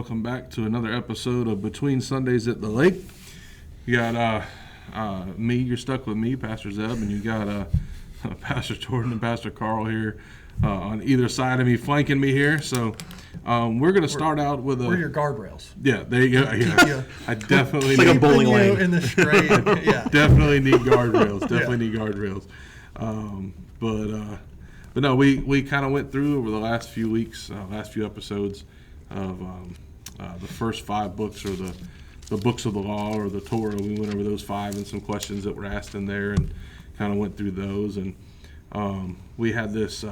welcome back to another episode of Between Sundays at the Lake. You got me, you're stuck with me, Pastor Zeb, and you got Pastor Jordan and Pastor Karl here on either side of me, flanking me here. So we're going to start out with we're your guardrails. Yeah, there you go. Yeah. I definitely it's like a bowling lane in the straight. Yeah. Definitely need guardrails. Need guardrails. But no, we kind of went through over the last few weeks, last few episodes of the first 5 books, or the books of the law, or the Torah. We went over those 5 and some questions that were asked in there, and kind of went through those. And we had this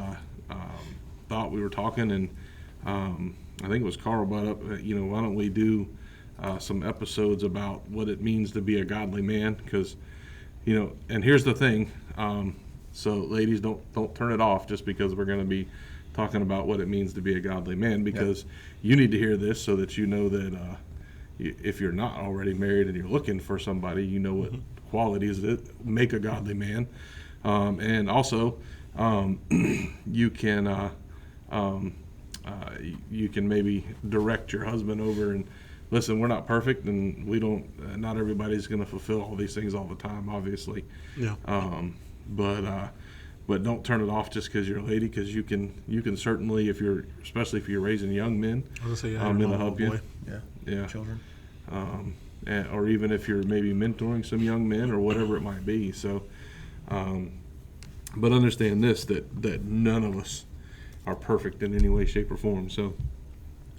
thought, we were talking, and I think it was Karl brought up, why don't we do some episodes about what it means to be a godly man? Because, and here's the thing. So ladies, don't turn it off just because we're going to be talking about what it means to be a godly man, because you need to hear this so that you know that if you're not already married and you're looking for somebody, you know what qualities that make a godly man. And also, you can maybe direct your husband over and, listen, we're not perfect, and we don't. Not everybody's going to fulfill all these things all the time, obviously. Yeah. But don't turn it off just because you're a lady, because you can certainly, especially if you're raising young men, it'll help you. Yeah. Children. Or even if you're maybe mentoring some young men or whatever it might be. So, but understand this, that none of us are perfect in any way, shape, or form. So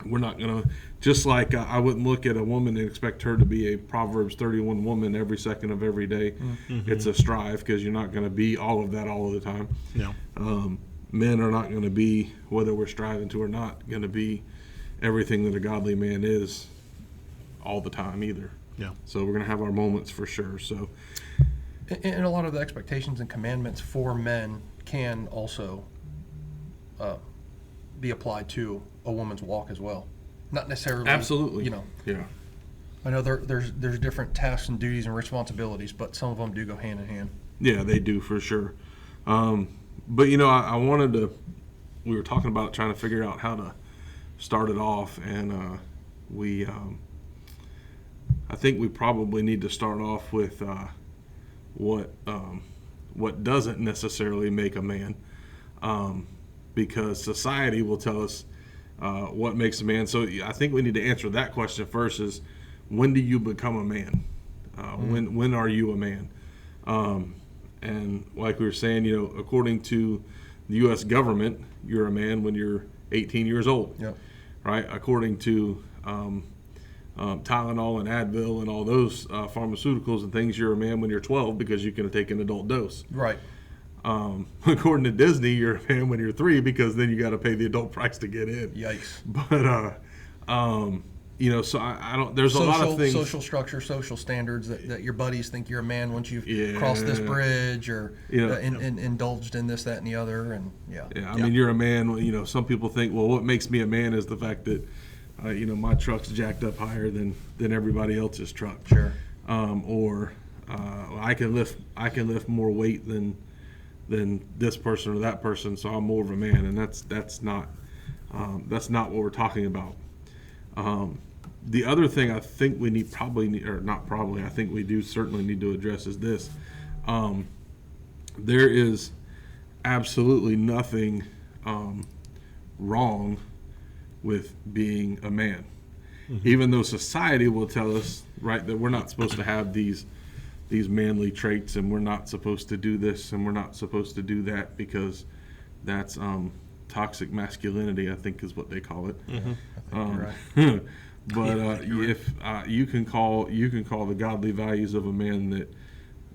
we're not going to, just like I wouldn't look at a woman and expect her to be a Proverbs 31 woman every second of every day. Mm-hmm. It's a strive, because you're not going to be all of that all of the time. No. Men are not going to be, whether we're striving to or not, going to be everything that a godly man is all the time either. Yeah. So we're going to have our moments for sure. So, and a lot of the expectations and commandments for men can also be applied to a woman's walk as well. Not necessarily. Absolutely. Yeah. I know there's different tasks and duties and responsibilities, but some of them do go hand in hand. Yeah, they do for sure. But I wanted to. We were talking about trying to figure out how to start it off, and I think we probably need to start off with what doesn't necessarily make a man, because society will tell us what makes a man. So I think we need to answer that question first: is when do you become a man? When are you a man? And like we were saying, according to the U.S. government, you're a man when you're 18 years old. Yep. Right? According to Tylenol and Advil and all those pharmaceuticals and things, you're a man when you're 12 because you can take an adult dose. Right. According to Disney, you're a man when you're 3 because then you got to pay the adult price to get in. Yikes. But so I don't. There's a lot of things. Social structure, social standards that your buddies think you're a man once you've crossed this bridge, or indulged in this, that, and the other, and I mean, you're a man. Some people think, well, what makes me a man is the fact that my truck's jacked up higher than everybody else's truck. Sure. Or I can lift more weight than this person or that person, so I'm more of a man, and that's not what we're talking about. The other thing I think we I think we do certainly need to address is this. There is absolutely nothing wrong with being a man. Mm-hmm. Even though society will tell us, right, that we're not supposed to have these manly traits, and we're not supposed to do this and we're not supposed to do that, because that's toxic masculinity, I think is what they call it. Mm-hmm. I think you're right. But if you can call the godly values of a man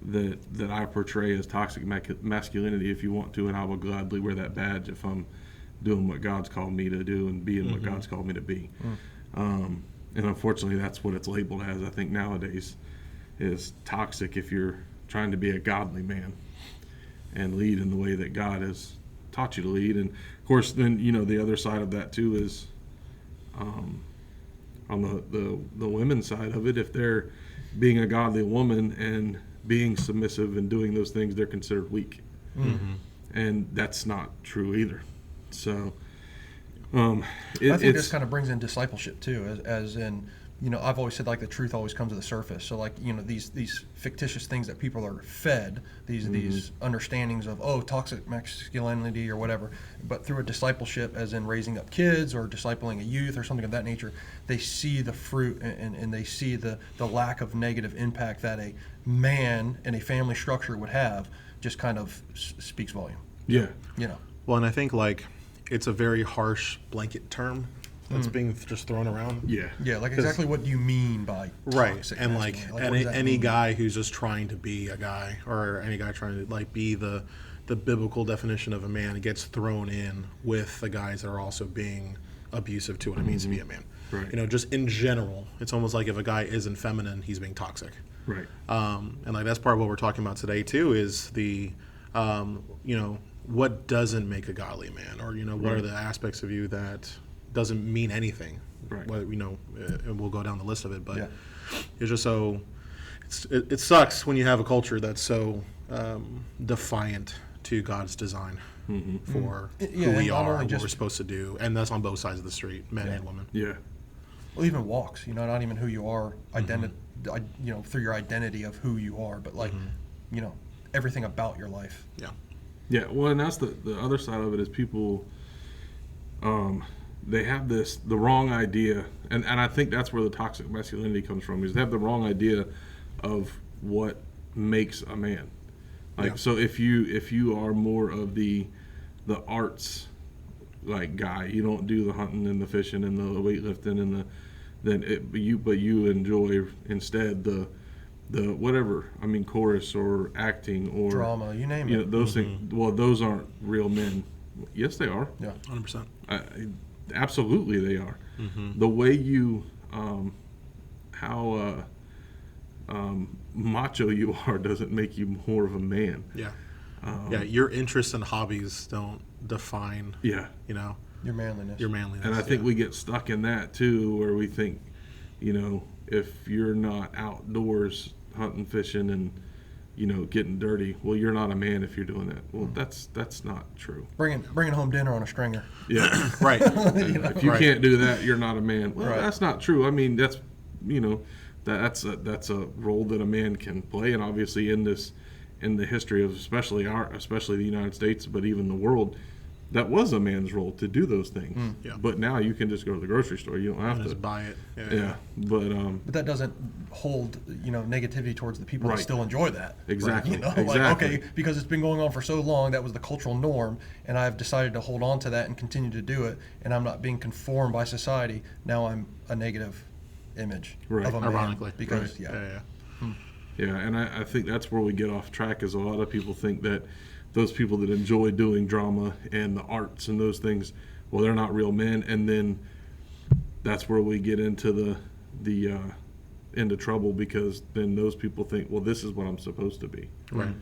that I portray as toxic masculinity if you want to, and I will gladly wear that badge if I'm doing what God's called me to do and being what God's called me to be. And unfortunately, that's what it's labeled as, I think, nowadays, is toxic if you're trying to be a godly man and lead in the way that God has taught you to lead. And of course, then the other side of that too is on the women's side of it, if they're being a godly woman and being submissive and doing those things, they're considered weak. Mm-hmm. And that's not true either. So I think this kind of brings in discipleship too, as in, I've always said, like, the truth always comes to the surface. So, like, these fictitious things that people are fed, these understandings of, toxic masculinity or whatever, but through a discipleship, as in raising up kids or discipling a youth or something of that nature, they see the fruit and they see the lack of negative impact that a man in a family structure would have, just kind of speaks volume. Yeah. Well, and I think, like, it's a very harsh blanket term that's being just thrown around. Yeah, like, exactly what do you mean by toxic and like any guy who's just trying to be a guy, or any guy trying to, like, be the biblical definition of a man, gets thrown in with the guys that are also being abusive to what it means to be a man. Right. Just in general, it's almost like if a guy isn't feminine, he's being toxic. Right. And, like, that's part of what we're talking about today too, is the what doesn't make a godly man, or what are the aspects of you that doesn't mean anything. Right. And we'll go down the list of it, but it's just so it sucks when you have a culture that's so defiant to God's design for who we are and what we're supposed to do, and that's on both sides of the street, men and women. Yeah. Well, even walks, not even who you are, through your identity of who you are, but, like, everything about your life. Yeah, well, and that's the other side of it, is people, they have the wrong idea, and I think that's where the toxic masculinity comes from, is they have the wrong idea of what makes a man. Like, so if you are more of the arts, like, guy, you don't do the hunting and the fishing and the weightlifting and but you enjoy instead the whatever, chorus or acting or drama, you name it. Those things. Well, those aren't real men. Yes, they are. Yeah, 100%. Absolutely, they are. The way you, how macho you are doesn't make you more of a man. Your interests and hobbies don't define. Your manliness. And I think we get stuck in that too, where we think, if you're not outdoors hunting, fishing, and getting dirty, well, you're not a man if you're doing that. Well, that's not true. Bringing home dinner on a stringer. Yeah, right. If you can't do that, you're not a man. Well, that's not true. That's that's a role that a man can play, and obviously in the history of especially the United States, but even the world, that was a man's role to do those things. But now you can just go to the grocery store. You don't have to just buy it. But that doesn't hold negativity towards the people that still enjoy that. Exactly. Like, okay, because it's been going on for so long, that was the cultural norm, and I've decided to hold on to that and continue to do it, and I'm not being conformed by society. Now I'm a negative image of a man. Ironically. Because Yeah, and I think that's where we get off track, is a lot of people think that those people that enjoy doing drama and the arts and those things, well, they're not real men, and then that's where we get into into trouble, because then those people think, well, this is what I'm supposed to be. Right.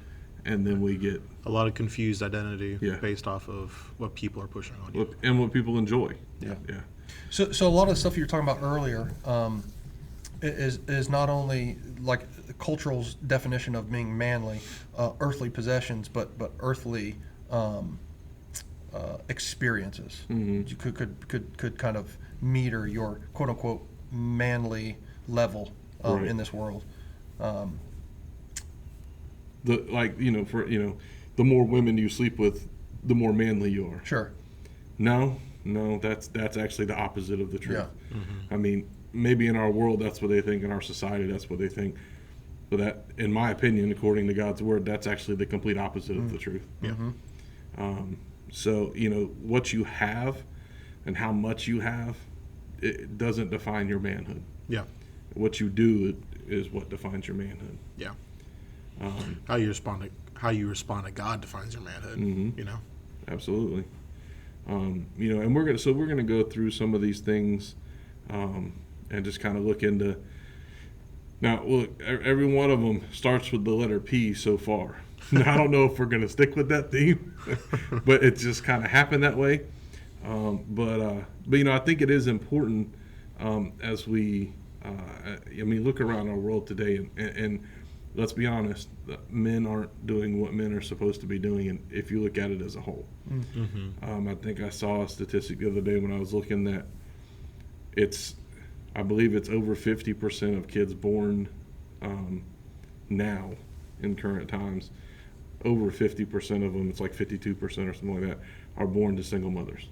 And then we get a lot of confused identity based off of what people are pushing on you. And what people enjoy. Yeah. So a lot of the stuff you were talking about earlier is not only like the cultural's definition of being manly, earthly possessions, but earthly experiences. You could kind of meter your quote unquote manly level in this world. The more women you sleep with, the more manly you are. Sure. No, that's actually the opposite of the truth. Yeah. Maybe in our world that's what they think, in our society that's what they think, but that, in my opinion, according to God's word, that's actually the complete opposite of the truth. So what you have and how much you have, it doesn't define your manhood. What you do is what defines your manhood. How you respond to God defines your manhood. Absolutely. And we're gonna go through some of these things and just kind of look into. Now, look, every one of them starts with the letter P so far. Now, I don't know if we're going to stick with that theme, but it just kind of happened that way. But I think it is important as we, look around our world today, and let's be honest, men aren't doing what men are supposed to be doing, and if you look at it as a whole. Mm-hmm. I think I saw a statistic the other day when I was looking that I believe it's over 50% of kids born now in current times, over 50% of them, it's like 52% or something like that, are born to single mothers.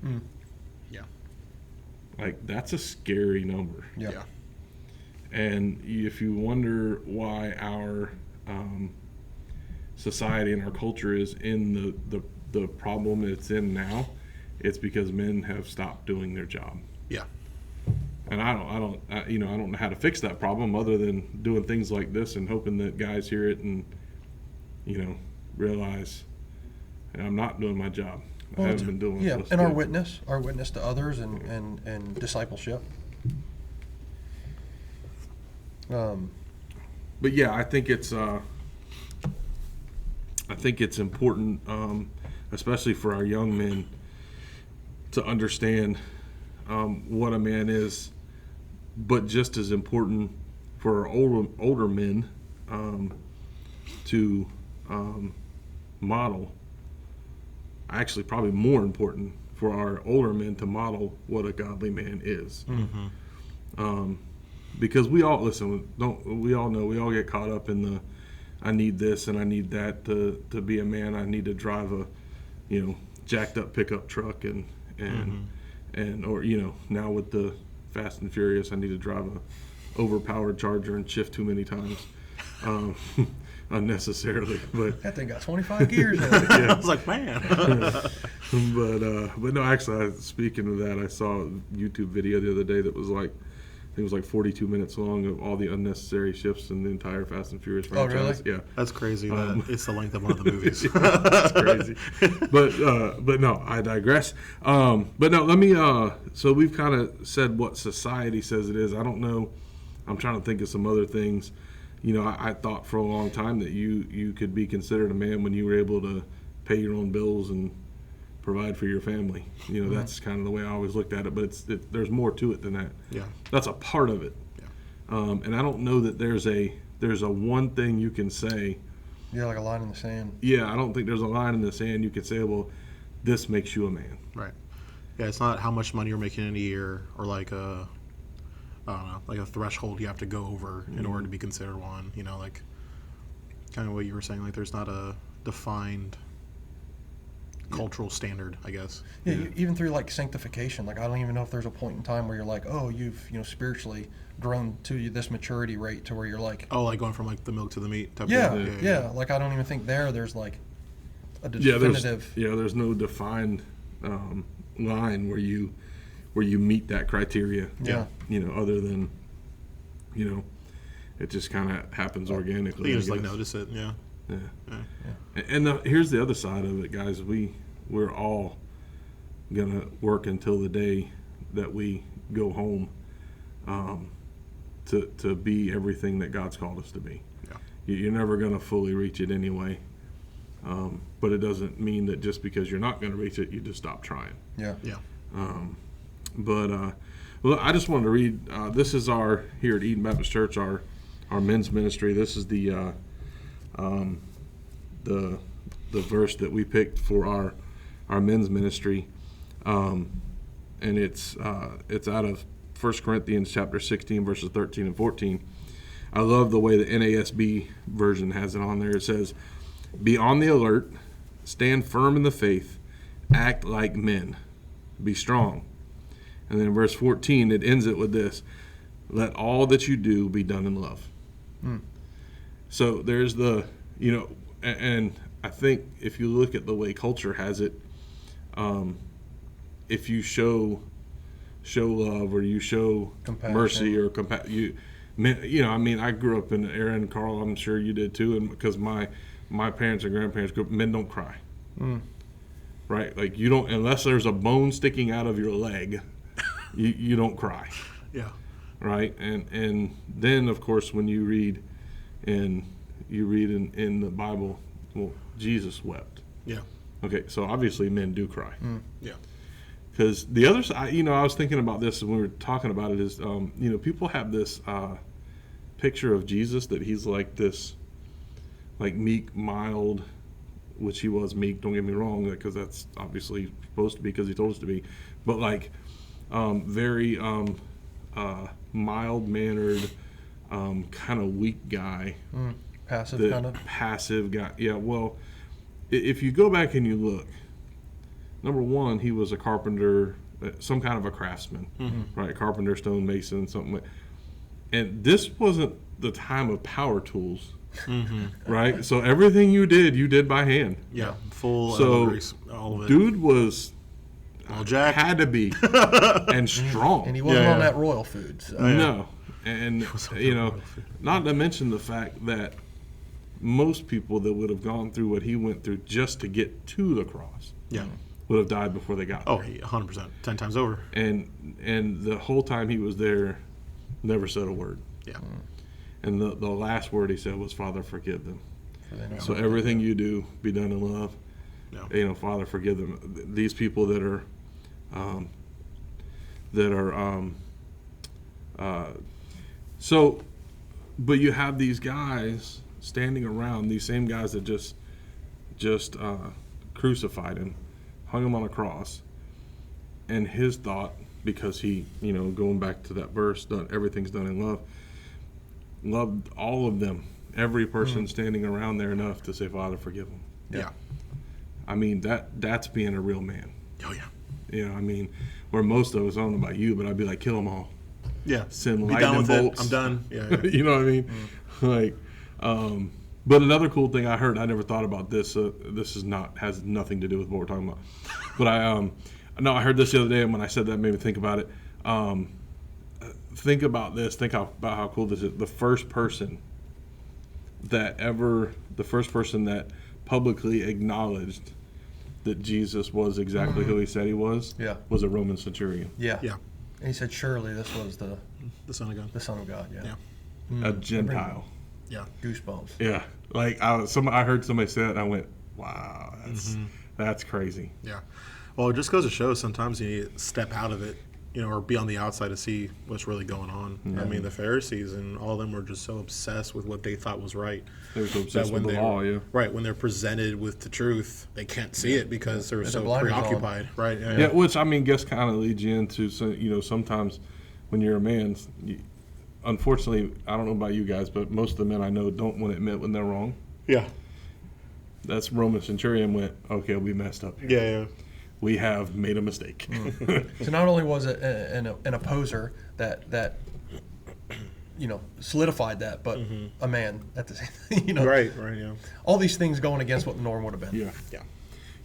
Yeah. Like, that's a scary number. Yeah. And if you wonder why our society and our culture is in the problem it's in now, it's because men have stopped doing their job. Yeah. And I don't know how to fix that problem other than doing things like this and hoping that guys hear it and, realize I'm not doing my job. I haven't been doing Yeah, this and our witness to others and discipleship. But yeah, I think it's important, especially for our young men, to understand what a man is, but just as important for our older men to model. Actually, probably more important for our older men to model what a godly man is. Because we all know we all get caught up in the I need this and I need that to be a man. I need to drive a jacked up pickup truck and or now with the Fast and Furious, I need to drive a overpowered Charger and shift too many times unnecessarily. But that thing got 25 gears in it. I was like, man. but no, actually, speaking of that, I saw a YouTube video the other day that was like, I think it was like 42 minutes long of all the unnecessary shifts in the entire Fast and Furious franchise. Oh, really? Yeah. That's crazy that it's the length of one of the movies. That's crazy. But no, I digress. But no, let me, so we've kind of said what society says it is. I don't know. I'm trying to think of some other things. I thought for a long time that you could be considered a man when you were able to pay your own bills and provide for your family. That's kind of the way I always looked at it, but there's more to it than that. Yeah. That's a part of it. Yeah. And I don't know that there's a one thing you can say. Yeah, like a line in the sand. Yeah, I don't think there's a line in the sand you can say, well, this makes you a man. Right. Yeah, it's not how much money you're making in a year or like like a threshold you have to go over in order to be considered one. Like kind of what you were saying. Like there's not a defined cultural standard, I guess. Yeah, even through like sanctification. Like I don't even know if there's a point in time where you're like, oh, you've spiritually grown to this maturity rate to where you're like, oh, like going from like the milk to the meat type yeah, of thing. yeah. Like I don't even think there's like a definitive. There's no defined line where you meet that criteria. Yeah. Other than it just kind of happens organically. You just like notice it. Yeah. And here's the other side of it, guys. We're all gonna work until the day that we go home to be everything that God's called us to be. Yeah. You're never gonna fully reach it anyway. But it doesn't mean that just because you're not gonna reach it, you just stop trying. Yeah. Yeah. Well, I just wanted to read. This is here at Eden Baptist Church, our men's ministry. This is the verse that we picked for our men's ministry, and it's out of 1 Corinthians chapter 16, verses 13 and 14. I love the way the NASB version has it on there. It says, "Be on the alert, stand firm in the faith, act like men, be strong." And then in verse 14, it ends it with this: "Let all that you do be done in love." So there's and I think if you look at the way culture has it, if you show love or you show Compassion. mercy or I grew up in an era, and Karl, I'm sure you did too, and because my parents and grandparents grew up, men don't cry. Right? Like you don't, unless there's a bone sticking out of your leg, you don't cry. Yeah. Right? And then of course when you read in the Bible, well, Jesus wept. Yeah. Okay, so obviously men do cry. Yeah. Because the other side, I was thinking about this when we were talking about it, is, people have this picture of Jesus that he's like this like meek, mild, which he was meek, don't get me wrong, because that's obviously supposed to be because he told us to be, but like very mild-mannered, kind of weak guy. Passive kind of? Passive guy, yeah. Well, if you go back and you look, number one, he was a carpenter, some kind of a craftsman, right? Carpenter, stonemason, something like. And this wasn't the time of power tools, right? So everything you did by hand. Yeah, full. So all of it. dude was All jacked. had to be and strong. And he wasn't Yeah, on yeah. that royal food. So. No, and not to mention the fact that most people that would have gone through what he went through just to get to the cross, would have died before they got there. Oh, 100%, 10 times over. And the whole time he was there, never said a word. Yeah. And the last word he said was, "Father, forgive them." Yeah. So everything you do, be done in love. Yeah. Father, forgive them. These people that are, so, but you have these guys standing around, these same guys that just crucified him, hung him on a cross, and his thought, because he, going back to that verse, everything's done in love, loved all of them, every person standing around there enough to say, "Father, forgive them." Yeah. I mean, that's being a real man. Oh, yeah. Where most of us, I don't know about you, but I'd be like, kill them all. Yeah. Send Be done lightning with bolts. it. I'm done. Yeah. You know what I mean? Like, but another cool thing I heard, I never thought about this. This has nothing to do with what we're talking about. But I heard this the other day, and when I said that, it made me think about it. Think about this. Think about how cool this is. The first person that publicly acknowledged that Jesus was exactly who he said he was a Roman centurion. Yeah. Yeah. And he said, surely this was the Son of God. Son of God. Yeah. Yeah. A Gentile. Yeah. Goosebumps. Yeah. Like I heard somebody say it and I went, wow, that's crazy. Yeah. Well, it just goes to show sometimes you need to step out of it, or be on the outside to see what's really going on. I mean, the Pharisees and all of them were just so obsessed with what they thought was right. They were so obsessed with the law, Right, when they're presented with the truth, they can't see it because they're so blinders on. preoccupied. Right. Yeah, which guess kind of leads you into, sometimes when you're a man, unfortunately, I don't know about you guys, but most of the men I know don't want to admit when they're wrong. Yeah. That's Roman centurion went, okay, we messed up here. Yeah. We have made a mistake. So not only was it an opposer that solidified that, but a man at the same. Right. Yeah. All these things going against what the norm would have been.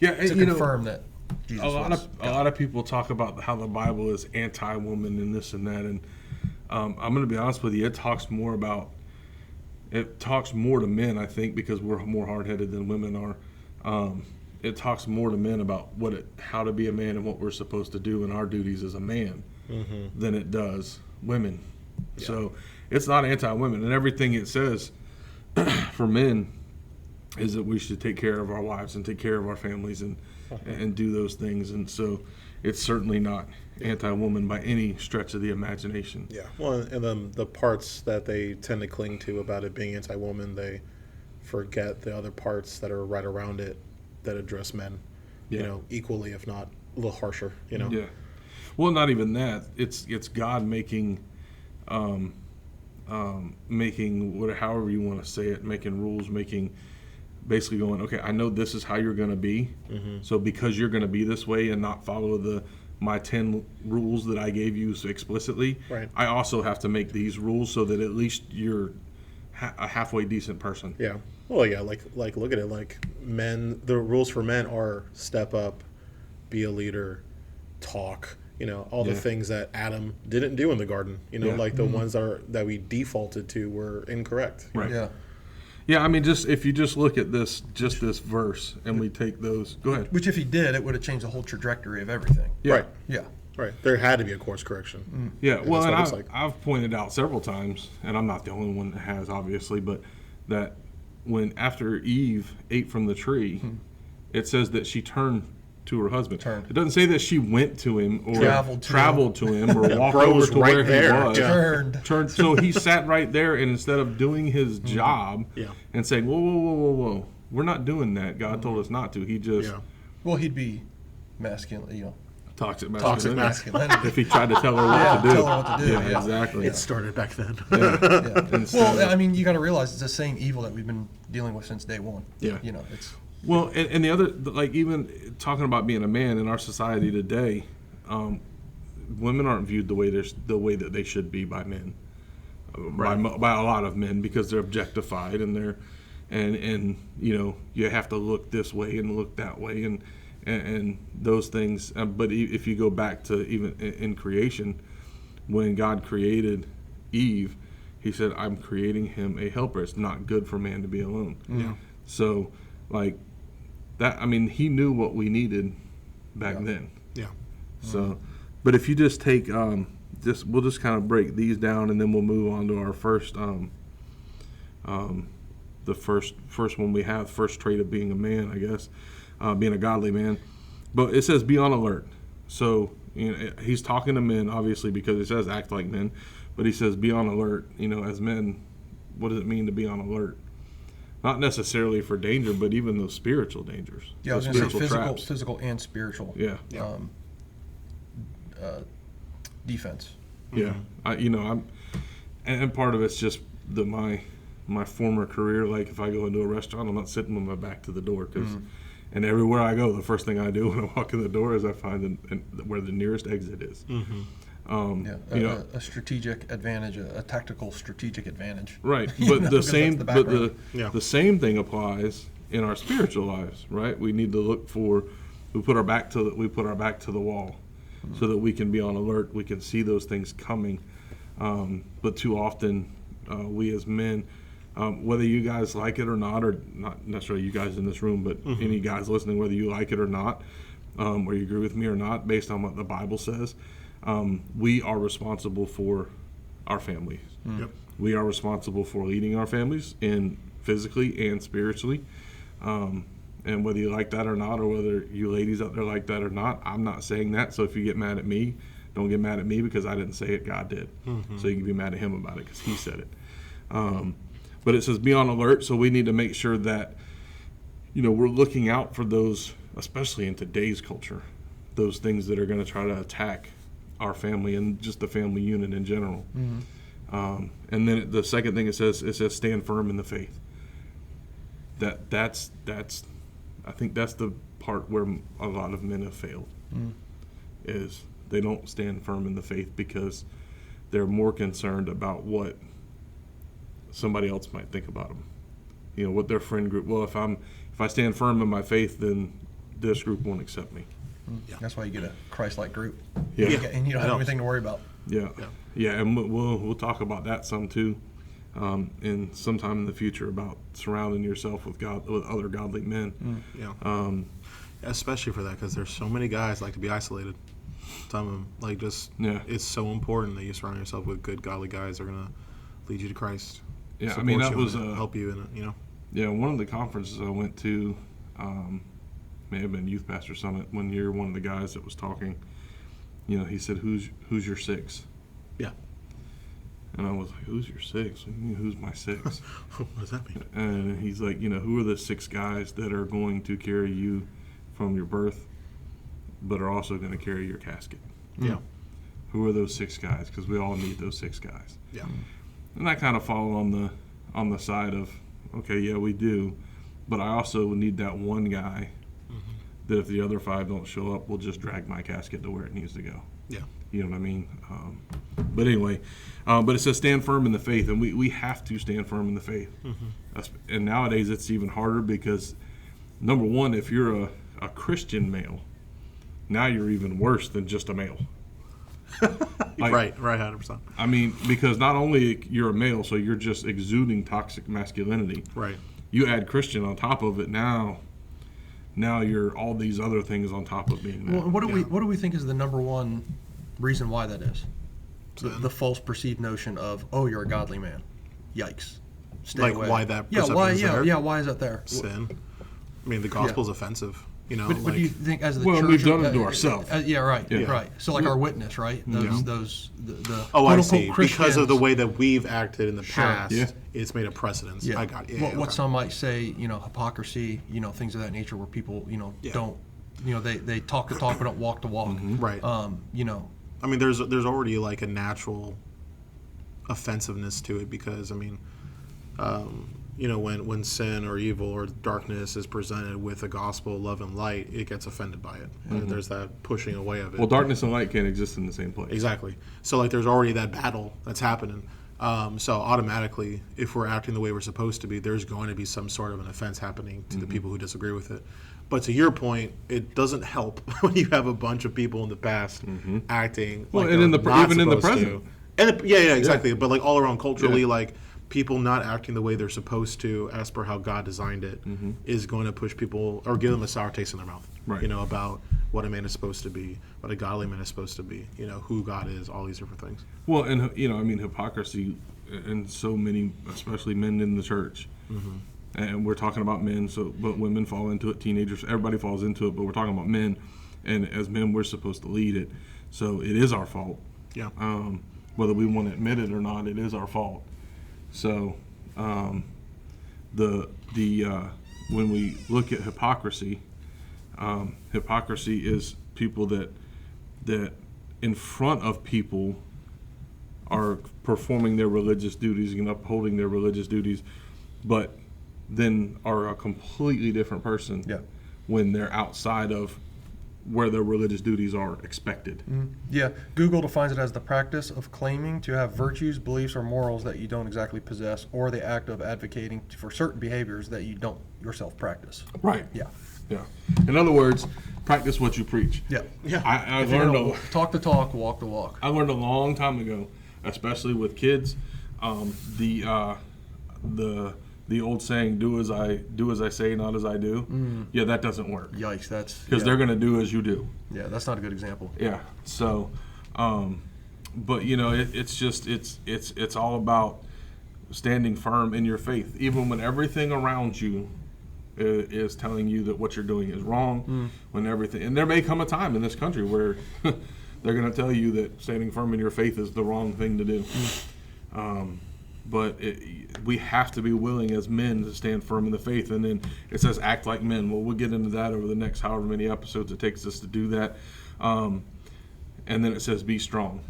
Yeah. To confirm that Jesus a was lot of people talk about how the Bible is anti-woman and this and that, and I'm going to be honest with you. It talks more to men, I think, because we're more hard-headed than women are. It talks more to men about how to be a man and what we're supposed to do and our duties as a man than it does women. Yeah. So it's not anti-women, and everything it says for men is that we should take care of our wives and take care of our families and do those things. And so it's certainly not anti-woman by any stretch of the imagination. Yeah. Well, and then the parts that they tend to cling to about it being anti-woman, they forget the other parts that are right around it that address men, equally, if not a little harsher, Yeah. Well, not even that. It's God making however you want to say it, making rules, basically going, okay, I know this is how you're going to be. So because you're going to be this way and not follow my 10 rules that I gave you so explicitly, right, I also have to make these rules so that at least you're a halfway decent person. Yeah. Well, yeah, like look at it. Like men, the rules for men are step up, be a leader, talk. All the things that Adam didn't do in the garden. Like the ones that we defaulted to were incorrect. Right. Yeah. Yeah. I mean, if you just look at this verse, and we take those. Go ahead. Which, if he did, it would have changed the whole trajectory of everything. Yeah. Right. Yeah. Right. There had to be a course correction. Yeah. Well, that's and what I've pointed out several times, and I'm not the only one that has, obviously, but that after Eve ate from the tree, it says that she turned to her husband. Turned. It doesn't say that she went to him or Traveled to him or walked bro over was to right where there. he was. Yeah. Turned. So he sat right there, and instead of doing his job and saying, whoa, we're not doing that. God told us not to. He just Well, he'd be masculine, toxic toxic masculinity. masculinity. If he tried to tell her what to do. Tell her what to do. Yeah, exactly. It started back then. Well, I mean, you got to realize it's the same evil that we've been dealing with since day one. Yeah. It's. Well, and the other, like even talking about being a man in our society today, women aren't viewed the way that they should be by men, by a lot of men, because they're objectified and they're, and you have to look this way and look that way and those things. But if you go back to even in creation, when God created Eve, He said, "I'm creating him a helper. It's not good for man to be alone." Yeah. So, like. That, I mean, he knew what we needed back then. Yeah. So, but if you just take, we'll just kind of break these down, and then we'll move on to our first, the first one we have, first trait of being a man, I guess, being a godly man. But it says be on alert. So, he's talking to men, obviously, because it says act like men, but he says be on alert. As men, what does it mean to be on alert? Not necessarily for danger, but even those spiritual dangers. Yeah, I was going to say physical and spiritual. Yeah. Defense. Yeah, and part of it's just my former career. Like if I go into a restaurant, I'm not sitting with my back to the door and everywhere I go, the first thing I do when I walk in the door is I find where the nearest exit is. Mm-hmm. A strategic advantage, a tactical strategic advantage. Right, but the same thing applies in our spiritual lives, right? We need to look for. We put our back to the wall, so that we can be on alert. We can see those things coming, but too often we as men, whether you guys like it or not necessarily you guys in this room, but any guys listening, whether you like it or not, or you agree with me or not, based on what the Bible says. We are responsible for our families. Yep. We are responsible for leading our families in physically and spiritually. And whether you like that or not, or whether you ladies out there like that or not, I'm not saying that. So if you get mad at me, don't get mad at me because I didn't say it, God did. So you can be mad at him about it because he said it. But it says be on alert, so we need to make sure that, we're looking out for those, especially in today's culture, those things that are going to try to attack our family and just the family unit in general. And then the second thing it says stand firm in the faith. That's I think that's the part where a lot of men have failed, is they don't stand firm in the faith because they're more concerned about what somebody else might think about them. What their friend group. Well, if I stand firm in my faith, then this group won't accept me. Yeah. That's why you get a Christ-like group. Yeah. And you don't have anything to worry about. Yeah. And we'll talk about that some too, in sometime in the future, about surrounding yourself with other godly men. Especially for that, because there's so many guys like to be isolated. Some of them it's so important that you surround yourself with good godly guys that are gonna lead you to Christ. Yeah, I mean that was help you in it. Yeah, one of the conferences I went to. May have been Youth Pastor Summit one year. One of the guys that was talking, he said, "Who's your six?" Yeah. And I was like, "Who's your six? Who's my six?" What does that mean? And he's like, "Who are the six guys that are going to carry you from your birth, but are also going to carry your casket?" Yeah. Who are those six guys? Because we all need those six guys. Yeah. And I kind of fall on the side of, okay, yeah, we do, but I also need that one guy. That if the other five don't show up, we'll just drag my casket to where it needs to go. Yeah. You know what I mean? But anyway, but it says stand firm in the faith, and we have to stand firm in the faith. And nowadays it's even harder because, number one, if you're a Christian male, now you're even worse than just a male. Right, 100%. I mean, because not only you're a male, so you're just exuding toxic masculinity. Right. You add Christian on top of it, now you're all these other things on top of being that. Well, what do we think is the number one reason why that is? The false perceived notion of, oh, you're a godly man. Yikes. Stay away. Why that perception is there? Yeah, why is that there? Sin. I mean, the gospel's offensive. You know, But do you think as the Well, church, we've done it to ourselves. Right. So like our witness, right? Those the oh, quote I see. unquote Because of the Christians. way that we've acted in the past, Yeah. it's made a precedence. Yeah. I got it. What okay. some might say, hypocrisy, things of that nature, where people, don't, they talk the talk but don't walk the walk. Right. I mean, there's already like a natural offensiveness to it because when sin or evil or darkness is presented with the gospel, love and light, it gets offended by it. And there's that pushing away of it. Well, darkness and light can't exist in the same place. Exactly. So like there's already that battle that's happening. So automatically, if we're acting the way we're supposed to be, there's going to be some sort of an offense happening to the people who disagree with it. But to your point, it doesn't help when you have a bunch of people in the past acting Well, like and they're even in the present. Exactly. But like all around culturally, like people not acting the way they're supposed to, as per how God designed it, is going to push people or give them a sour taste in their mouth. Right. About what a man is supposed to be, what a godly man is supposed to be. Who God is, all these different things. Well, and hypocrisy, and so many, especially men in the church, and we're talking about men. But women fall into it, teenagers, everybody falls into it. But we're talking about men, and as men, we're supposed to lead it. So it is our fault. Yeah. Whether we want to admit it or not, it is our fault. So, when we look at hypocrisy, hypocrisy is people that in front of people are performing their religious duties and upholding their religious duties, but then are a completely different person when they're outside of where their religious duties are expected. Yeah, Google defines it as the practice of claiming to have virtues, beliefs, or morals that you don't exactly possess, or the act of advocating for certain behaviors that you don't yourself practice. Right. Yeah. Yeah. In other words, practice what you preach. Yeah. Yeah. I If you're learned gonna talk the talk, walk the walk. I learned a long time ago, especially with kids, the old saying, do as I say, not as I do. Yeah, that doesn't work. Yikes, that's Because they're going to do as you do. Yeah, that's not a good example. Yeah. So, but it's all about standing firm in your faith, even when everything around you is telling you that what you're doing is wrong. When everything, and there may come a time in this country where they're going to tell you that standing firm in your faith is the wrong thing to do. But we have to be willing as men to stand firm in the faith. And then it says act like men. Well, we'll get into that over the next however many episodes it takes us to do that. And then it says be strong.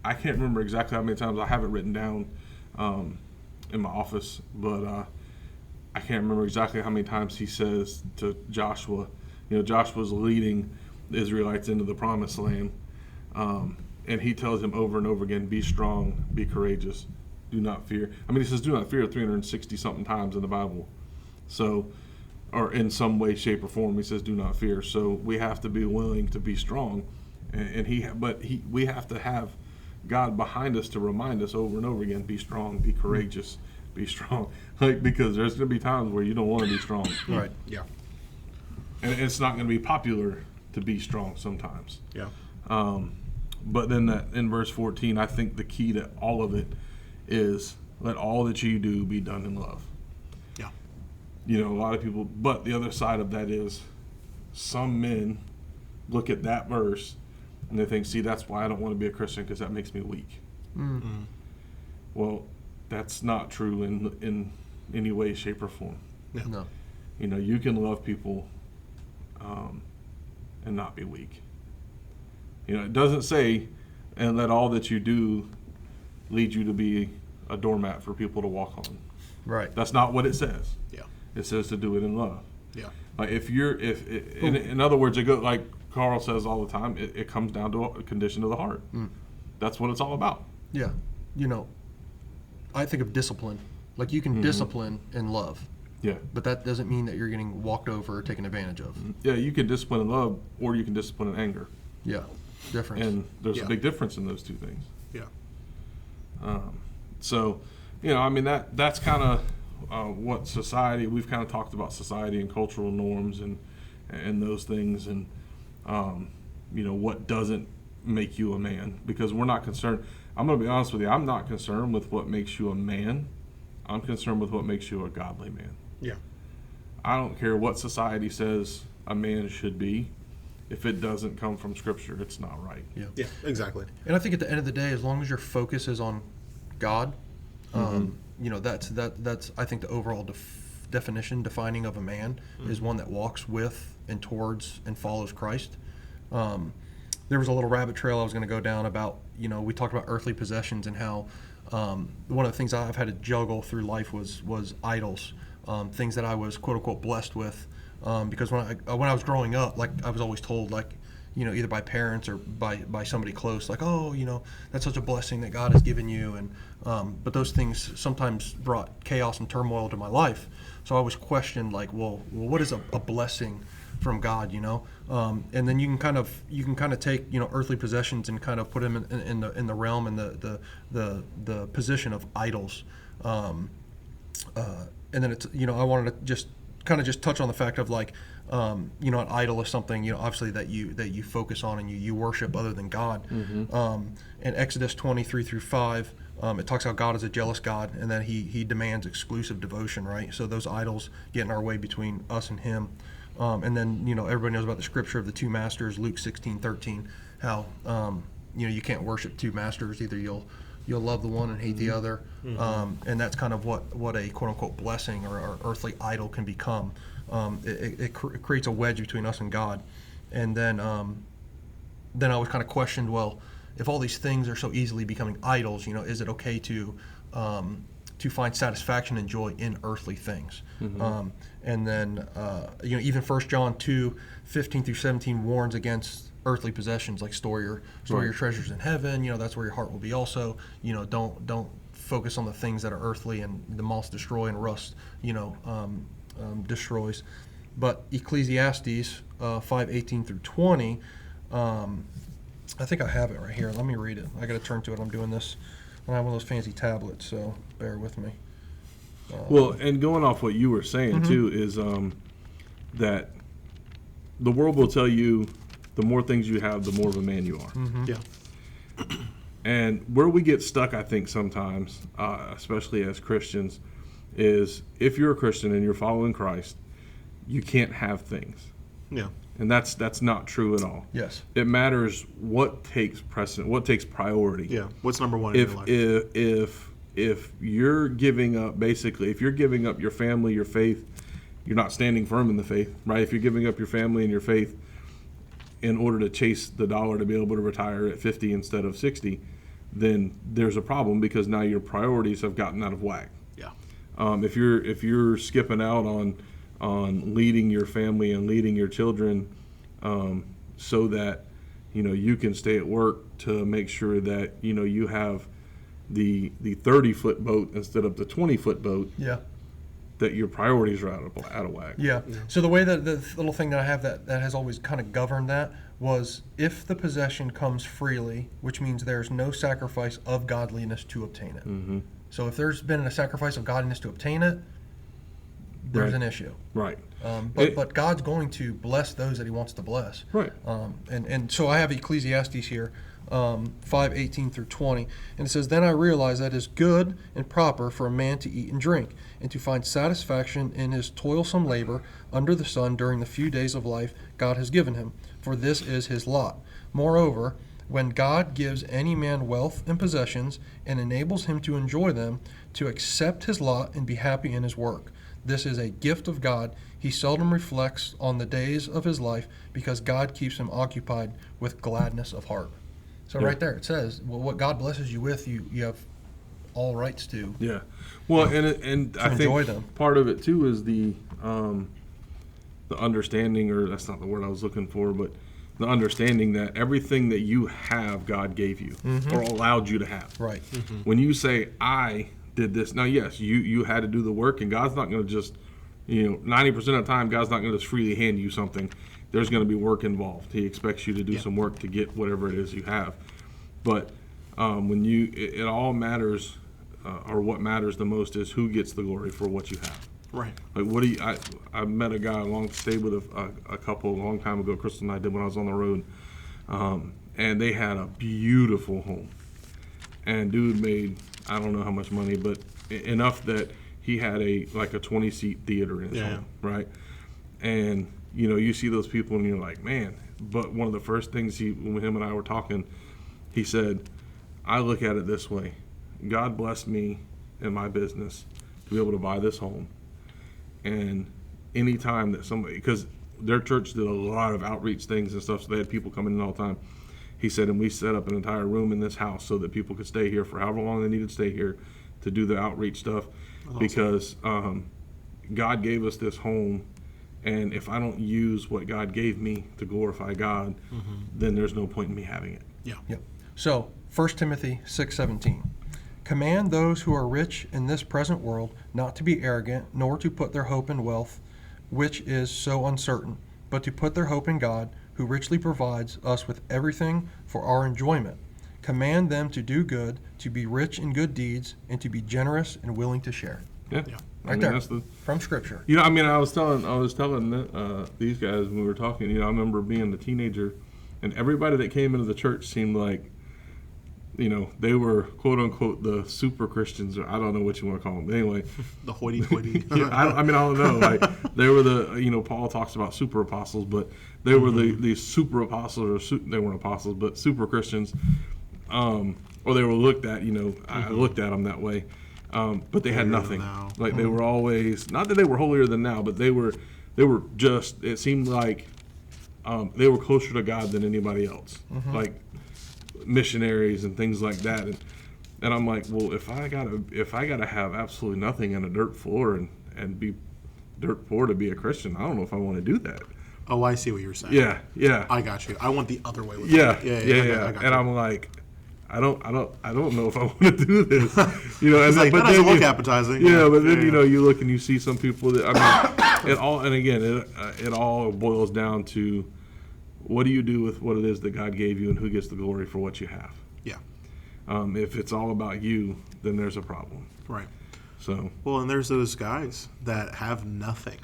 I can't remember exactly how many times. I have it written down in my office, but I can't remember exactly how many times he says to Joshua, Joshua's leading the Israelites into the promised land. And he tells him over and over again, be strong, be courageous. Do not fear. He says do not fear 360-something times in the Bible. So, or in some way, shape, or form, he says do not fear. So we have to be willing to be strong. We have to have God behind us to remind us over and over again, be strong, be courageous, be strong. Because there's going to be times where you don't want to be strong. Right. Yeah. And it's not going to be popular to be strong sometimes. Yeah. But then that in verse 14, I think the key to all of it is let all that you do be done in love. Yeah. A lot of people, but the other side of that is some men look at that verse and they think, see, that's why I don't want to be a Christian, because that makes me weak. Mm-hmm. Well, that's not true in any way, shape, or form. Yeah. No. You can love people and not be weak. It doesn't say, and let all that you do lead you to be a doormat for people to walk on. Right. That's not what it says. Yeah. It says to do it in love. Yeah. Like in other words, it goes like Karl says all the time. It comes down to a condition of the heart. That's what it's all about. Yeah. I think of discipline. Like you can discipline in love. Yeah. But that doesn't mean that you're getting walked over or taken advantage of. Yeah, you can discipline in love, or you can discipline in anger. Yeah. Difference. And there's Yeah. a big difference in those two things. Yeah. So, that's kind of what society, we've kind of talked about society and cultural norms and those things and, what doesn't make you a man, because we're not concerned. I'm going to be honest with you. I'm not concerned with what makes you a man. I'm concerned with what makes you a godly man. Yeah. I don't care what society says. a man should be, if it doesn't come from Scripture, it's not right. Yeah, exactly. And I think at the end of the day, as long as your focus is on God, that's I think the overall defining of a man is one that walks with and towards and follows Christ. There was a little rabbit trail I was going to go down about, we talked about earthly possessions and how one of the things I've had to juggle through life was idols, things that I was quote unquote blessed with, because when I was growing up, like I was always told, like, either by parents or by somebody close, like, oh, that's such a blessing that God has given you, and but those things sometimes brought chaos and turmoil to my life. So I always questioned, like, well, what is a blessing from God, and then you can kind of take earthly possessions and kind of put them in the realm and the position of idols, and then it's I wanted to just touch on the fact of, like, an idol is something obviously that you focus on and you worship other than God. In Exodus 23-5, it talks how God is a jealous God and that he demands exclusive devotion, right? So those idols get in our way between us and him. And then everybody knows about the scripture of the two masters, Luke 16:13, how you can't worship two masters. Either you'll love the one and hate the other, and that's kind of what a quote unquote blessing or earthly idol can become. It creates a wedge between us and God. And then I was kind of questioned, well, if all these things are so easily becoming idols, is it okay to find satisfaction and joy in earthly things? And then even 1 John 2:15-17 warns against earthly possessions, like store your treasures in heaven. That's where your heart will be also. Don't focus on the things that are earthly and the moths destroy and rust destroys. But Ecclesiastes 5:18-20, I think I have it right here. Let me read it. I got to turn to it. I'm doing this. I have one of those fancy tablets, so bear with me. Well, and going off what you were saying too is that the world will tell you the more things you have, the more of a man you are. Yeah. And where we get stuck, I think sometimes, especially as Christians, is if you're a Christian and you're following Christ, you can't have things. Yeah. And that's not true at all. Yes. It matters what takes precedent, what takes priority. Yeah. What's number one in your life? If you're giving up, basically, if you're giving up your family, your faith, you're not standing firm in the faith, right? If you're giving up your family and your faith in order to chase the dollar to be able to retire at 50 instead of 60, then there's a problem because now your priorities have gotten out of whack. Yeah. If you're skipping out on leading your family and leading your children, so that you can stay at work to make sure that you have the 30-foot boat instead of the 20-foot boat. Yeah. That your priorities are out of whack. Yeah. So the way that the little thing that I have that has always kind of governed that was, if the possession comes freely, which means there's no sacrifice of godliness to obtain it. So if there's been a sacrifice of godliness to obtain it, there's an issue. Right. But God's going to bless those that he wants to bless. Right. And so I have Ecclesiastes here, 5:18-20, and it says, "Then I realized that it is good and proper for a man to eat and drink, and to find satisfaction in his toilsome labor under the sun during the few days of life God has given him, for this is his lot. Moreover, when God gives any man wealth and possessions and enables him to enjoy them, to accept his lot and be happy in his work. This is a gift of God. He seldom reflects on the days of his life because God keeps him occupied with gladness of heart." So right there it says, well, what God blesses you with, you have all rights to. Yeah. Well, and I think them. Part of it too is the understanding, or that's not the word I was looking for, but the understanding that everything that you have, God gave you or allowed you to have. Right. When you say, I did this, now yes, you had to do the work, and God's not going to just, 90% of the time, God's not going to just freely hand you something. There's going to be work involved. He expects you to do some work to get whatever it is you have. But when it all matters, or what matters the most is who gets the glory for what you have. Right. Like I met a guy stayed with a couple a long time ago. Crystal and I did when I was on the road, and they had a beautiful home. And dude made, I don't know how much money, but enough that he had a 20-seat theater in his home, right? And you see those people and you're like, man. But one of the first things when him and I were talking, he said, I look at it this way. God blessed me in my business to be able to buy this home. And any time that somebody, because their church did a lot of outreach things and stuff, so they had people coming in all the time. He said, and we set up an entire room in this house so that people could stay here for however long they needed to stay here to do the outreach stuff. Awesome. Because God gave us this home, and if I don't use what God gave me to glorify God, then there's no point in me having it. Yeah. Yep. So 1 Timothy 6:17. Command those who are rich in this present world not to be arrogant, nor to put their hope in wealth, which is so uncertain, but to put their hope in God, who richly provides us with everything for our enjoyment. Command them to do good, to be rich in good deeds, and to be generous and willing to share. Yeah. Right there, from Scripture. I was telling these guys when we were talking. I remember being a teenager, and everybody that came into the church seemed like, they were quote unquote the super Christians, or I don't know what you want to call them. Anyway, the hoity-toity. Yeah, I don't know. Like they were the, Paul talks about super apostles, but they were the super apostles, or they weren't apostles, but super Christians, or they were looked at. I looked at them that way, but they had nothing. Like they were always, not that they were holier than thou, but they were just. It seemed like they were closer to God than anybody else. Like missionaries and things like that, and I'm like, well, if I gotta have absolutely nothing and a dirt floor and be dirt poor to be a Christian, I don't know if I want to do that. Oh, I see what you're saying. Yeah. I got you. I want the other way with Yeah. I got and you. I'm like, I don't know if I want to do this. It's like, that doesn't look appetizing. Yeah, but then you look and you see some people that it all boils down to, what do you do with what it is that God gave you, and who gets the glory for what you have? Yeah. If it's all about you, then there's a problem. Right. So. Well, and there's those guys that have nothing,